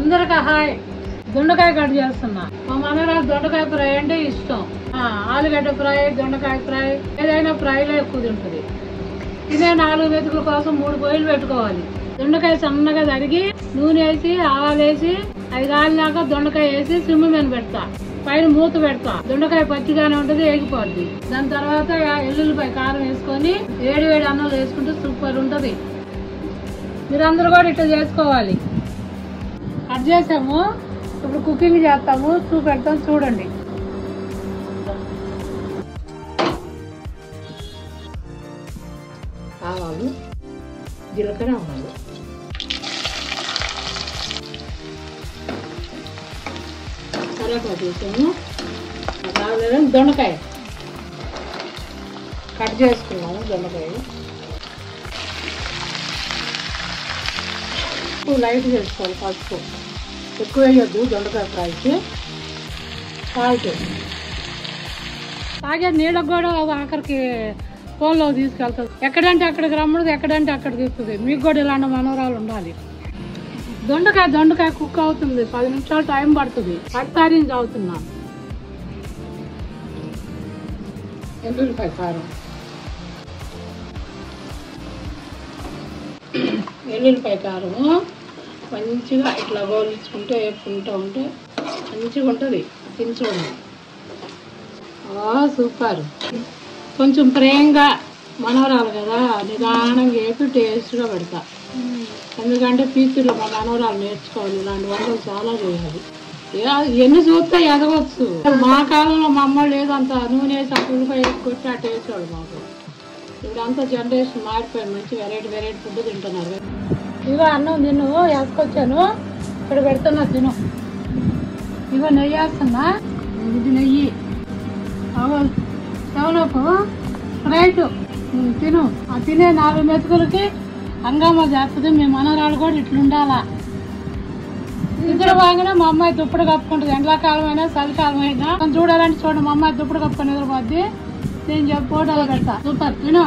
అందరికీ హాయ్. దొండకాయ కట్ చేస్తున్నా. మా మనరా దొండకాయ ఫ్రై అంటే ఇష్టం. ఆలుగడ్డ ఫ్రై, దొండకాయ ఫ్రై, ఏదైనా ఫ్రైలో ఎక్కువ తింటుంది. ఇదే 4 మెతుకుల కోసం 3 పొయ్యిలు పెట్టుకోవాలి. దొండకాయ సన్నగా తరిగి నూనె వేసి ఆవాలు వేసి అది కాలినాక దొండకాయ వేసి సిమ్ మీద పెడతా. పైన మూత పెడతా. దొండకాయ పచ్చిగానే ఉంటుంది, వేగిపోద్ది. దాని తర్వాత ఎల్లుల్లిపాయ కారం వేసుకొని వేడి వేడి అన్నంలో వేసుకుంటే సూపర్ ఉంటుంది. మీరందరూ కూడా ఇట్లా చేసుకోవాలి. కట్ చేసాము, ఇప్పుడు కుకింగ్ చేస్తాము, చూపెడతాం చూడండి. ఆవాలు, జీలకర్ర, ఆవాలు, కరివేపాకు వేసాము. దొండకాయ కట్ చేసుకున్నాము. దొండకాయ లైట్ చేసుకోవాలి. పసుపు ఎక్కువ వేయొద్దు దొండకాయ ఫ్రైకి. సాల్ట్, తాగే నీళ్ళకు కూడా ఆఖరికి ఫోన్లో తీసుకెళ్తుంది. ఎక్కడంటే అక్కడికి రమ్మడదు, ఎక్కడంటే అక్కడికి ఇస్తుంది. మీకు కూడా ఇలాంటి మనోరాలు ఉండాలి. దొండకాయ కుక్ అవుతుంది, 10 నిమిషాలు టైం పడుతుంది. పడతారించి అవుతున్నా. ఎల్లుల్లిపాయ కారం, ఎల్లుల్లిపాయ కారం మంచిగా ఇట్లా గోలించుకుంటే వేపుకుంటూ ఉంటే మంచిగా ఉంటుంది. తిని చూడండి. సూపర్. కొంచెం ప్రేమగా మనవరాలు కదా, నిదానంగా వేపి టేస్ట్గా పెడతా. ఎందుకంటే పీచులు మా మనవరాలు నేర్చుకోవాలి. ఇలాంటి వంటలు చాలా చేయాలి. ఎన్ని చూస్తే ఎదగవచ్చు. మా కాలంలో మా అమ్మ లేదంత నూనె వేసి ఉల్లిపాయ కొట్టి అట్ట వేసేవాడు మాకు. ఇప్పుడు అంతా జనరేషన్ మారిపోయింది. మంచి వెరైటీ ఫుడ్ తింటున్నారు. ఇగో అన్నం తిను వేసుకొచ్చాను, ఇక్కడ పెడుతున్నా తిను. ఇగో నెయ్యి వేస్తున్నా. ఇది నెయ్యి సెవెనప్ రైట్ తిను. ఆ తినే 4 మెతుకులకి హంగామా చేస్తుంది. మీ మనరాలు కూడా ఇట్లుండాలా. నిద్ర బాగానే మా అమ్మాయి దుప్పటి కప్పుకుంటుంది. ఎండాకాలం అయినా చలికాలం అయినా చూడాలంటే చూడండి. మా అమ్మాయి దుప్పటి కప్పుకొని నిద్రపోద్ది. నేను చెప్పి ఫోటోలు పెడతా. సూపర్ తిను.